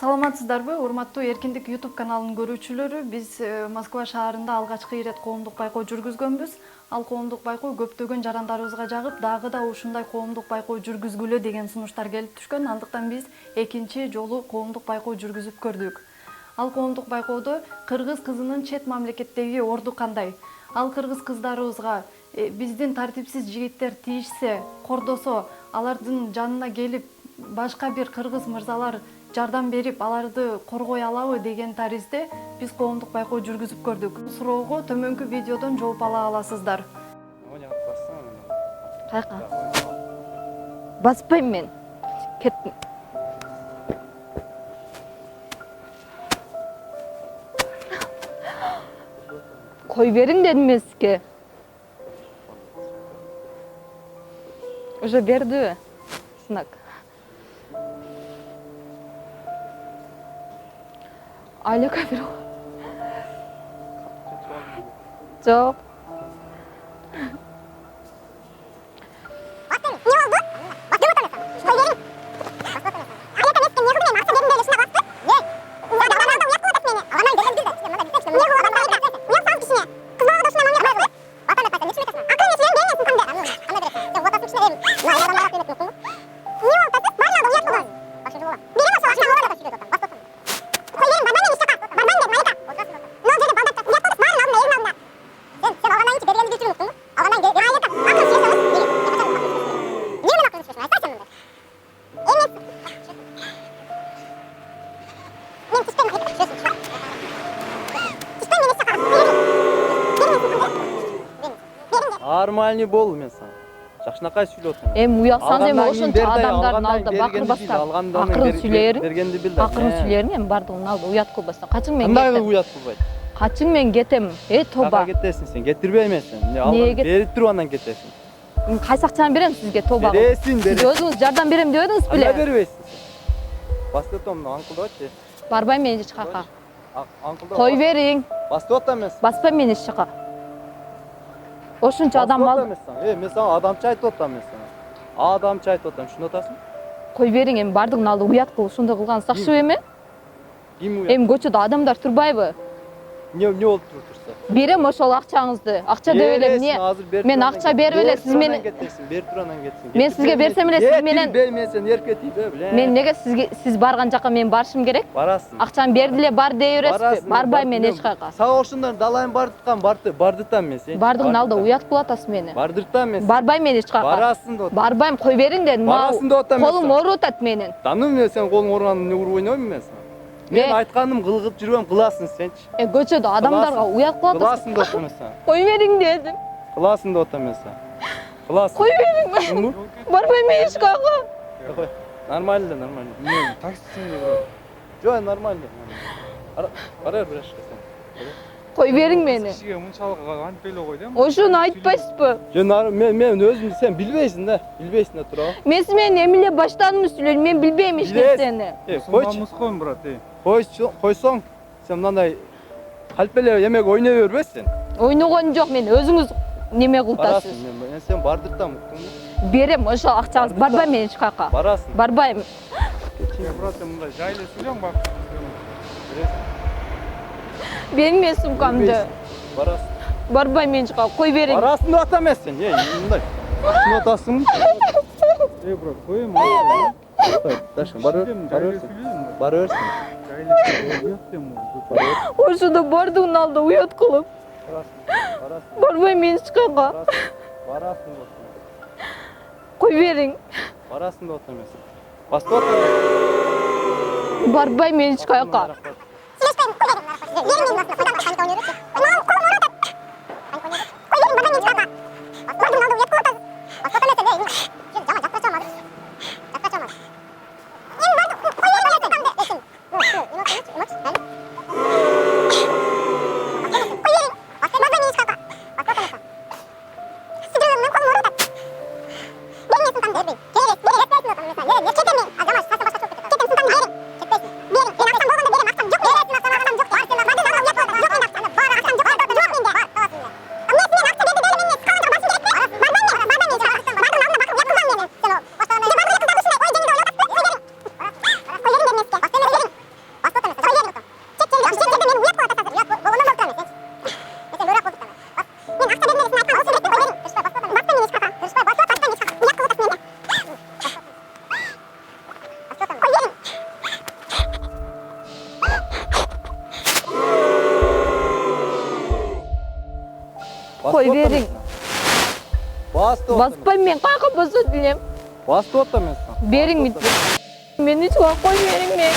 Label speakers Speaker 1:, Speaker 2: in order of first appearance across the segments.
Speaker 1: Саламатсыздарбы, урматтуу Эркиндик YouTube каналынын көрүүчүлөрү. Биз Москва шаарында алгачкы ирет коомдук байкоо жүргүзгөнбүз. Ал коомдук байкоо көптөгөн жарандарыбызга жагып, дагы да ушундай коомдук байкоо жүргүзгүлө деген сунуштар келип түшкөн. Андыктан биз экинчи жолу коомдук байкоо жүргүзүп көрдүк. Ал коомдук байкоодо кыргыз кызынын чет мамлекеттеги орду кандай? Ал кыргыз кыздарыбызга биздин тартипсиз жигиттер тийишсе, кордосо, алардын жанына келип, башка бир кыргыз мырзалар жардам берип, аларды коргой алабы деген таризде биз коомдук байкоо жүргүзүп көрдүк. Суроого төмөнкү видеодон жооп ала аласыздар.
Speaker 2: Кайка? Баспайм мен. Кеттим. Кой бериң дедим мен сизге. Уже берди знак. Айлык бир. Жок.
Speaker 3: Нормальный бол мен сага. Жакшынакай сүйлөп атам.
Speaker 2: Эми уялсаң эми ошончо адамдардын алдында бакырбастан. Акырын сүйлөрүң.
Speaker 3: Бергенди билди.
Speaker 2: Акырын сүйлөрүң эми бардыгын алды уят кылбастан. Качың мен
Speaker 3: Кандай
Speaker 2: кетем.
Speaker 3: уят кылбайт?
Speaker 2: Качың мен кетем. Тоба.
Speaker 3: Кага кетесиң сен? Кетирбей эмесин. Берип туруп анан кетесиң.
Speaker 2: Кайсы акчаны берем сизге тоба?
Speaker 3: Бересиң,
Speaker 2: Сиз өзүңүз жардам берем дебедиңиз беле?
Speaker 3: Кандай бербейсиң сен? Бастыртам аңкылдачы.
Speaker 2: Барбайм мен эч жака.
Speaker 3: Аңкылда.
Speaker 2: Кой бериң.
Speaker 3: Бастып атам мен.
Speaker 2: Баспайм мен эч жака. Ошунча адам ал.
Speaker 3: Мен сага адамча айтып атам мен сага. Адамча айтып атам, түшүнүп атасың?
Speaker 2: Кой бериң эми бардыгын алды уят кылып ушундай кылган сакчыбы эми?
Speaker 3: Ким уят?
Speaker 2: Эми көчөдө адамдар турбайбы?
Speaker 3: Не болуп турса?
Speaker 2: Берем ошол акчаңызды. Акча деп эле эмне? Мен акча берип эле сиз менен
Speaker 3: кетесиң, берип туруп анан кетсиң.
Speaker 2: Мен сизге берсем эле сиз менен
Speaker 3: мен сен эркетип биле.
Speaker 2: Мен неге сиз барган жака мен барышым керек?
Speaker 3: Барасың.
Speaker 2: Акчаны берди эле бар дей бересизби? Барбайм мен эч кайка.
Speaker 3: Сага ошондон далайын бардыртам мен сен.
Speaker 2: Бардыгын алда уят кылып атасыз мени.
Speaker 3: Бардыртам мен.
Speaker 2: Барбайм мен эч кайка.
Speaker 3: Барасың деп.
Speaker 2: Барбайм, кой бериң дедим.
Speaker 3: Барасың деп атам.
Speaker 2: Колум ооруп атат менин.
Speaker 3: Таным мен сен колуң ооруган эмне уруп ойноймун мен сага. Мен айтканым кылгып жүрөм, кыласың сенчи.
Speaker 2: Көчөдө адамдарга уят кылып атасыз.
Speaker 3: Кыласың деп атам мен сага.
Speaker 2: Кой бериң дедим.
Speaker 3: Кыласың деп атам мен сага. Кыласың.
Speaker 2: Кой бериң. Барбайм мен эч кайка.
Speaker 3: Нормально. Мен таксисиң деп. Жок, нормально. Бара бир ашка сен.
Speaker 2: Кой бериң мени.
Speaker 4: Кишиге мынчалык антпай эле кой да.
Speaker 2: Ошону айтпайсызбы?
Speaker 3: Жок, мен өзүмдү сен билбейсиң да туурабы?
Speaker 2: Мен сиз менен эмне баштадым сүйлөйм, мен билбейм эч нерсени.
Speaker 3: Койчу.
Speaker 4: Мускойм брат,
Speaker 3: Койсоң, сен мындай калп эле эмеге ойной бербейсиң.
Speaker 2: Ойногон жок, мен өзүңүз неме кылтасыз.
Speaker 3: Мен сен бардыртам, уктуңбу?
Speaker 2: Берем, ошол акчаңыз барбайм мен эч кайка.
Speaker 3: Барасың.
Speaker 2: Барбайм.
Speaker 4: брат, мындай жайлы сүйлөң бак.
Speaker 2: Бериң мен сумкамды.
Speaker 3: Барасың.
Speaker 2: Барбайм мен эч кайка, кой бериң.
Speaker 3: Барасың деп атам мен сен. Мындай. Түшүнүп атасыңбы?
Speaker 4: Брат, коем.
Speaker 3: Дашкан, бара берсин.
Speaker 2: Ошондо бардыгын алды уят кылып.
Speaker 3: Барасың.
Speaker 2: Барбайм мен эч кайка.
Speaker 3: Барасың деп атам.
Speaker 2: Кой бериң.
Speaker 3: Барасың деп атам мен сен. Бастып атам.
Speaker 2: Барбайм мен эч кайка. Koy verin.
Speaker 3: Bastı.
Speaker 2: Basmayın, men kayka basa dilem.
Speaker 3: Bastı otta men sana.
Speaker 2: Verin mi? Men hiç koy verin men.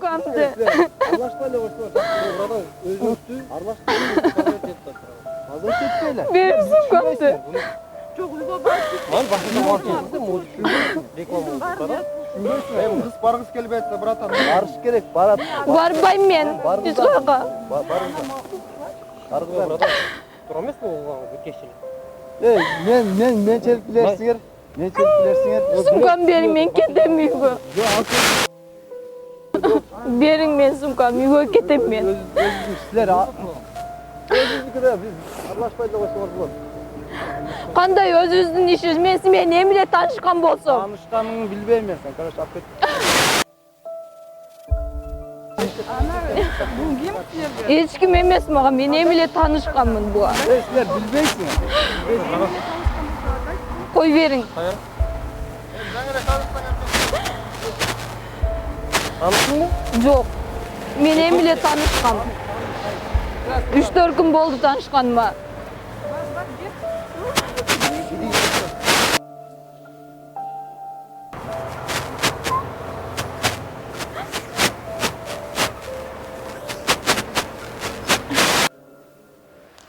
Speaker 2: Gamdı.
Speaker 3: Arlaşmayla koştular. Burada özüntü. Arlaşmayla. Hazır ketmeyle.
Speaker 2: Verirsin gamdı.
Speaker 3: Lan başında var ki. Reklam oldu. Hem kız bargız kelip etse bratan. Barış gerek. Barat.
Speaker 2: Barbayım men. Hiç kayka.
Speaker 3: Bargız. Bargız.
Speaker 5: Duramaz mı oğlan bu keşili?
Speaker 3: Men çelip bilersinger. Men çelip bilersinger.
Speaker 2: Sumkam verin men ketem uygu. Verin men sumkam uygu ketem men.
Speaker 3: Sizler özünüzü de biz arlaşmayla koştular.
Speaker 2: Kanday özünüzdün işiniz, men simen emile tanışkan bolsam.
Speaker 3: Tanışkanını bilbeyim ben sen. Kardeş affet.
Speaker 2: Hiç kim emes maga, men emile tanışkanmın bu.
Speaker 3: Sizler bilbeysin.
Speaker 2: Koy verin.
Speaker 3: Tanıştın mı?
Speaker 2: Yok. Men emile tanışkan. 3-4 gün boldu tanışkanma.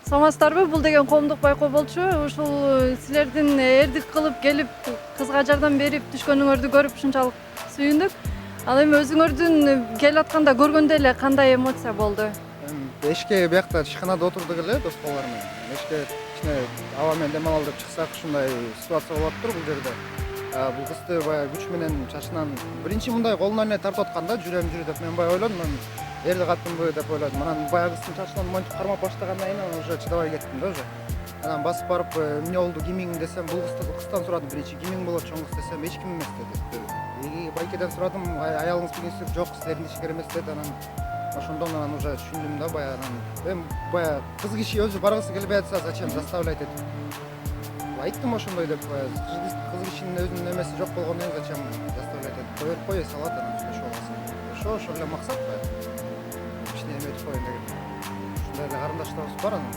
Speaker 1: Саламатсыздарбы? Бул деген коомдук байкоо болчу. Ушул силердин эрдик кылып келип кызга жардам берип түшкөнүңөрдү көрүп ушунчалык сүйүндүк. Ал эми өзүңөрдүн келип атканда көргөндө эле кандай эмоция болду?
Speaker 6: Эшке биякта ишканада отурдук эле дос балдар менен. Эшке кичине аба менен дем алалы деп чыксак ушундай ситуация болуп атыптыр бул жерде. Бул кызды баягы күч менен чачынан биринчи мындай колунан эле тартып атканда жүрөм жүрү деп мен баягы ойлодум. Мен эрди каттымбы деп ойлодум. Анан баягы кыздын чачынан монтип кармап баштагандан кийин анан уже чыдабай кеттим да уже. Анан басып барып эмне болду кимиң десем бул кыздан сурадым биринчи кимиң болот чоң кыз десем эч ким эмес деди. Байкеден сурадым аялыңыз билесиз жок силердин ишкер эмес деди. Анан ошондон анан уже түшүндүм да баягы анан эми баягы кыз киши өзү баргысы келбей атса зачем заставлять этип. Айттым ошондой деп кыз кишинин өзүнүн эмеси жок болгондон кийин зачем заставлять этип коюп кое салат анан сүйлөшүп аласың. Ошол эле максат баягы. Кичине эметип коеюн деген. Ушундай эле карындаштарыбыз бар анан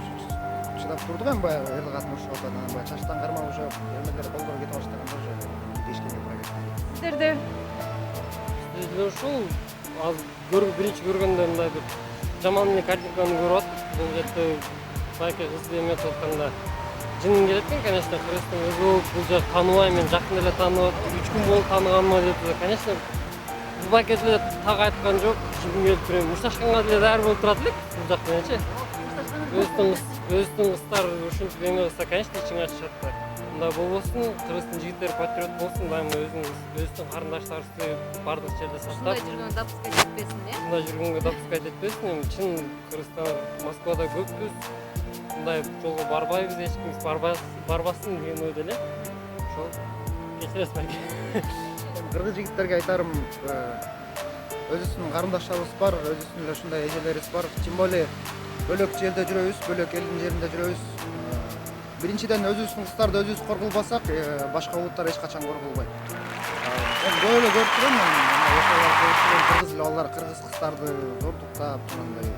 Speaker 6: чыдап турдук эми баягы эрди катын урушуп атат анан баягы чачтан кармап уже эмелер колдор кетип баштаганда уже эчкене тура кетти.
Speaker 1: Силерде
Speaker 5: Bizde ушул биринчи көргөндө мындай бир жаман эле картинканы көрүп аттык. Бул жерде байке кызды эметип атканда жыным келет экен, конечно, кыргыздын өзү болуп бул жер тааныбайм, мен жакын эле таанып 3 күн болуп тааныганмы деп, конечно, бул байке деле так айткан жок, жыным келип туруп, мушташканга деле даяр болуп турат элек бул жак мененчи. Өзүнүн кыздар ушинтип эме кылса, конечно, ичиң ачышат да. Мындай болбосун, кыргыздын жигиттери патриот болсун, дайыма өзүнүн карындаштарыбызды бардык жерде сактап.
Speaker 2: Мындай жүргөнгө допускать этпесин, э?
Speaker 5: Мындай жүргөнгө допускать этпесин. Эми чын кыргызстан Москвада көппүз. Мындай жолго барбайбыз, эч ким барбасын деген ойдо эле. Ошол кечиресиз байке.
Speaker 6: Кыргыз жигиттерге айтарым, өзүбүздүн карындаштарыбыз бар, өзүбүздүн эле ушундай эжелерибиз бар. Тем более бөлөк жерде жүрөбүз, бөлөк элдин жеринде жүрөбүз. Биринчиден өзүбүздүн кыздарды өзүбүз корголбасак, башка улуттар эч качан корголбойт. Мен көп эле көрүп турам, кыргыз эле балдар кыргыз кыздарды зордуктап, мындай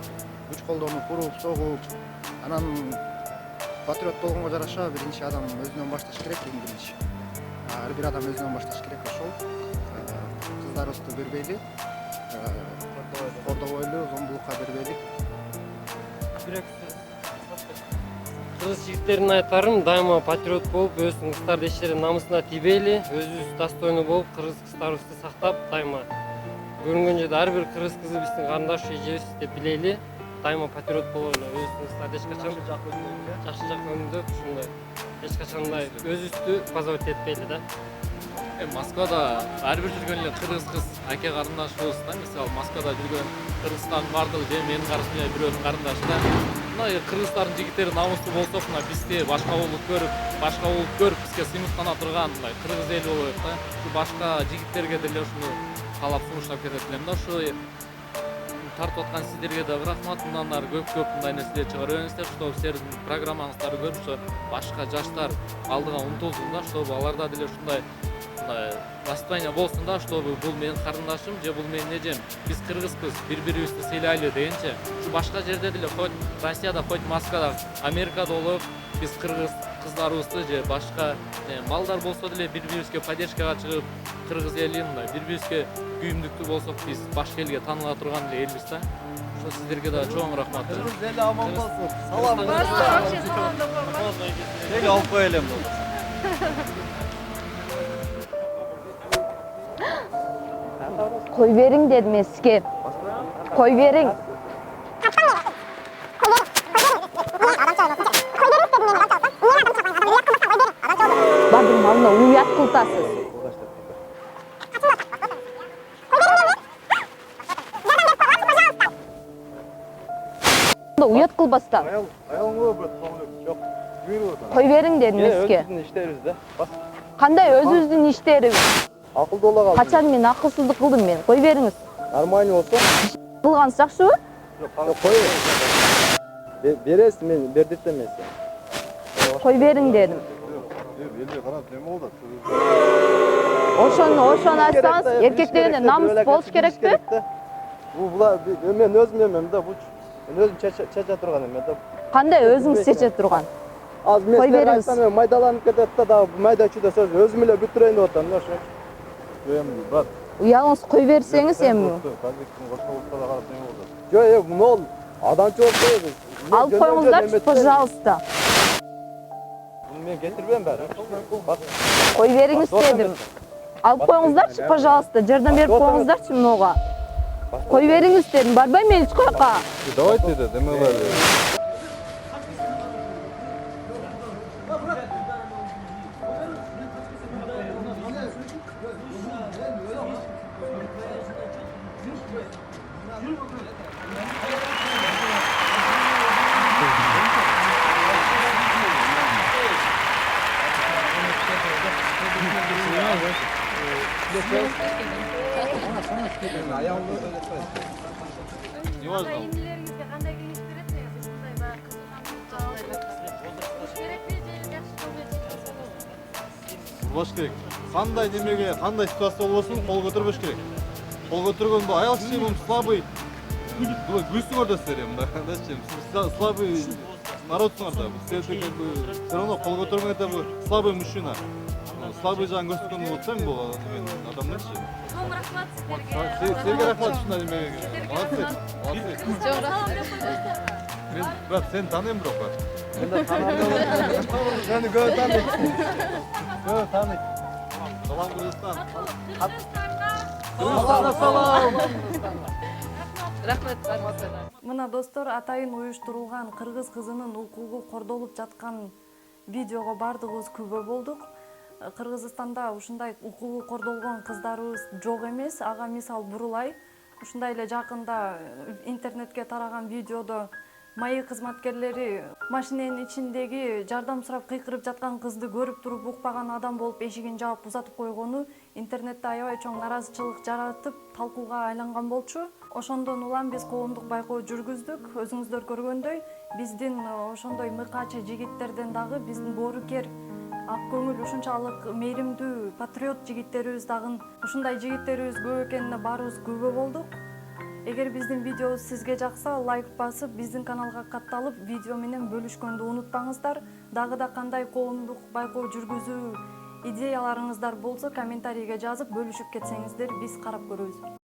Speaker 6: күч колдонуп, уруп, согуп, анан патриот болгонго жараша биринчи адам өзүнөн башташ керек, биринчи. Ар бир адам өзүнөн башташ керек ошол. Кыздарыбызды бербейли, кордобойлу, зомбулукка бербейли.
Speaker 5: Кыргыз жигиттерине айтарым, дайыма патриот болуп, өзүнүн кыздар ештеринин намысына тийбейли, өзүбүз достойну болуп, кыргыз кыздарыбызды сактап, дайыма көрүнгөн жерде ар бир кыргыз кызы биздин карындаш эжебиз деп билейли, дайыма патриот бололу, өзүбүздүн кыздарды эч качан жакшы жак өнүгдөп, ушундай эч качан өзүбүздү позорить этпейли да.
Speaker 7: Москвада ар бир жүргөн эле кыргыз кыз аке карындашыбыз да. Мисалы Москвада жүргөн Кыргызстандын бардыгы же менин карындашым, бирөөнүн карындашы да. Мына кыргыздардын жигиттери намустуу болсок, мына бизди башка болуп көрүп, бизге сыймыктана турган мындай кыргыз эл болот да. Башка жигиттерге деле ушуну каалап сунуштап кетет элем да. Ушу тартып аткан сиздерге да рахмат. Мындан ары көп мындай нерселер чыгара бериңиздер, чтобы силердин программаңыздарды көрүп, ошо башка жаштар алдыга умтулсун да, чтобы аларда деле ушундай настроение болсун да, чтобы бул менин карындашым же бул менин эжем, биз кыргызбыз, бири-бирибизди сыйлайлы дегенче, ушу башка жерде деле, хоть Россияда, хоть Москвада, Америкада болуп, биз кыргыз кыздарыбызды же башка балдар болсо деле бири-бирибизге поддержкага чыгып, кыргыз эли мындай бири-бирибизге күйүмдүктүү болсок, биз башка элге тааныла турган эле элбиз да. Ошо сиздерге да чоң рахмат.
Speaker 3: Кыргыз эли аман болсун. Салам. Тек алып кой элем.
Speaker 2: Koy verin dedim eski. Koy verin. Bakın malına uyuyat kıltasız. Uyat kılbastan.
Speaker 3: Ayağın bu yok.
Speaker 2: Koy verin dedim eski.
Speaker 3: Özümüzün işleriz de. Bas.
Speaker 2: Kanday özünüzün işleri.
Speaker 3: Akılda ola kaldı.
Speaker 2: Kaçan men akılsızlık kıldım ben. Koy veriniz.
Speaker 3: Nормально olsa.
Speaker 2: Kılgansak şu.
Speaker 3: Yok koy. Beresi men berdirtemezsin.
Speaker 2: Koy verin dedim.
Speaker 3: Belli karat neme oldu?
Speaker 2: Oşonu açsanız erkeklerine namus boluş kerekti.
Speaker 3: Bular men özüm yemem da bu. Men özüm çeçe turgan emem da.
Speaker 2: Kanday özüңүз seçe turgan.
Speaker 3: Az
Speaker 2: Koy
Speaker 3: mesler
Speaker 2: veriniz.
Speaker 3: aytsam maydalanıp ketet da bu maydaçı söz özüm ile bütüreyin de otan. Noş. Koyam bak.
Speaker 2: Uyağınız koy verseniz emmi.
Speaker 3: Yok ne oldu? Adamçı olsa
Speaker 2: Alıp koyuңuzlar pожалуйста.
Speaker 3: Bunu ben getirmem ben. Bak.
Speaker 2: Koy veriniz dedim. Alıp koyuңuzlar pожалуйста. Жерден берип коюңуздар чымнога. Koy veriniz dedim. Барбай мен эч жака.
Speaker 3: Давайте да, демелер.
Speaker 7: Неважно.
Speaker 1: Эмнелериңизге кандай кеңеш бересиз? Ушундай баягы
Speaker 8: Болбош керек. Кандай немеге, кандай ситуация болбосун кол көтөрбөш керек. Кол көтөргөн бул аял киши бул слабый. Бул күрсүңөр да силер мында. Сиз слабый народсуңар да. Силер как бы все равно кол көтөргөн это слабый мужчина. Слабый жагын көрсөткөн болсоң бул адамдарчы.
Speaker 1: Чоң рахмат сиздерге.
Speaker 8: Силерге рахмат ушундай немеге. Молодцы. Мен брат, сени тааныйм бирок брат.
Speaker 3: Мен да таанымын. Сени көп тааныйм. Көп тааныйм.
Speaker 8: Салам Кыргызстан.
Speaker 3: Салам.
Speaker 1: Мына достор, атайын уюштурулган кыргыз кызынын укугу кордолуп жаткан видеого бардыгыбыз күбө болдук. Кыргызстанда ушундай укугу кордолгон кыздарыбыз жок эмес. Ага мисал бурулай. Ушундай эле жакында интернетке тараган видеодо майы кызматкерлери машиненин ичиндеги жардам сурап кыйкырып жаткан кызды көрүп туруп укпаган адам болуп эшигин жаап узатып койгону интернетте аябай чоң наразычылык жаратып талкууга айланган болчу. Ошондон улам биз коомдук байкоо жүргүздүк. Өзүңүздөр көргөндөй, биздин ошондой мыкачы жигиттерден дагы биздин боорукер, ак көңүл, ушунчалык мээримдүү патриот жигиттерибиз дагы ушундай жигиттерибиз көп экенине баарыбыз күбө болдук. Эгер биздин видеобуз сизге жакса, лайк басып, биздин каналга катталып, видео менен бөлүшкөндү унутпаңыздар. Дагы да кандай коомдук байкоо жүргүзүү идеяларыңыздар болсо, комментарийге жазып бөлүшүп кетсеңиздер, биз карап көрөбүз.